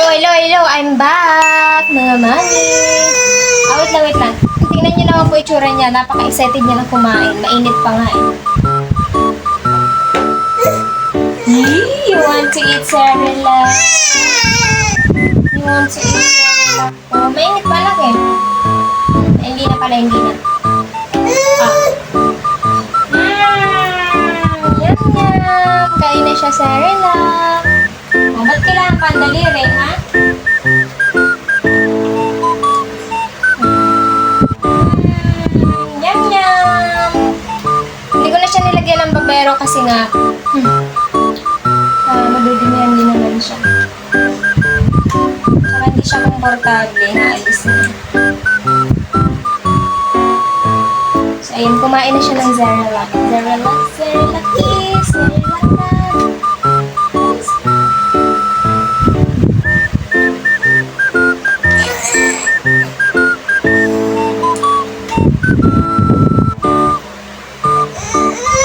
Hello, I'm back, mga mami. Wait lang. Tingnan niyo naman po itsura niya. Napaka-excited niya na kumain. Mainit pa nga eh. You want to eat Cerelac? You want to eat Cerelac? Oh, mainit pa lang eh. Hindi na. Yum. Kain na siya Cerelac. Oh, ba't kailangan pa ang daliri, ha? Yum. Hindi ko na siya nilagyan ng babero kasi nga, madudumihan din naman siya. Saka hindi siya komportable, naalis na. So, ayun, kumain na siya ng Cerelac. Cerelac kiss, Cerelac love.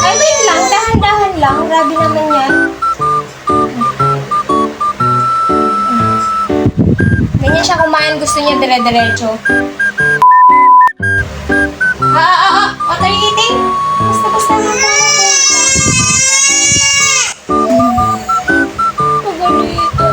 Ay, wait lang. Dahan-dahan lang. Grabe naman yan. Ganyan siya kumain. Gusto niya dire-diretso. What are you eating? Basta lang po. Pagalito.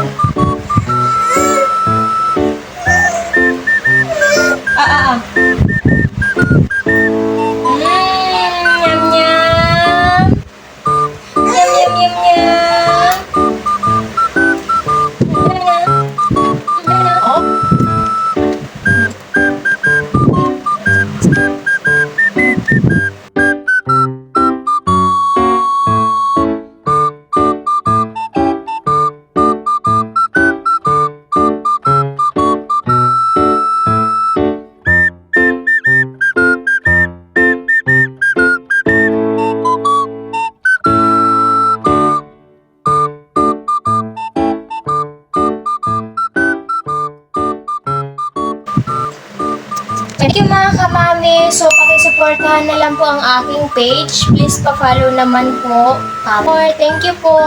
Thank you mga kamami. So, pakisuportahan na lang po ang aking page. Please pa-follow naman po. Thank you po.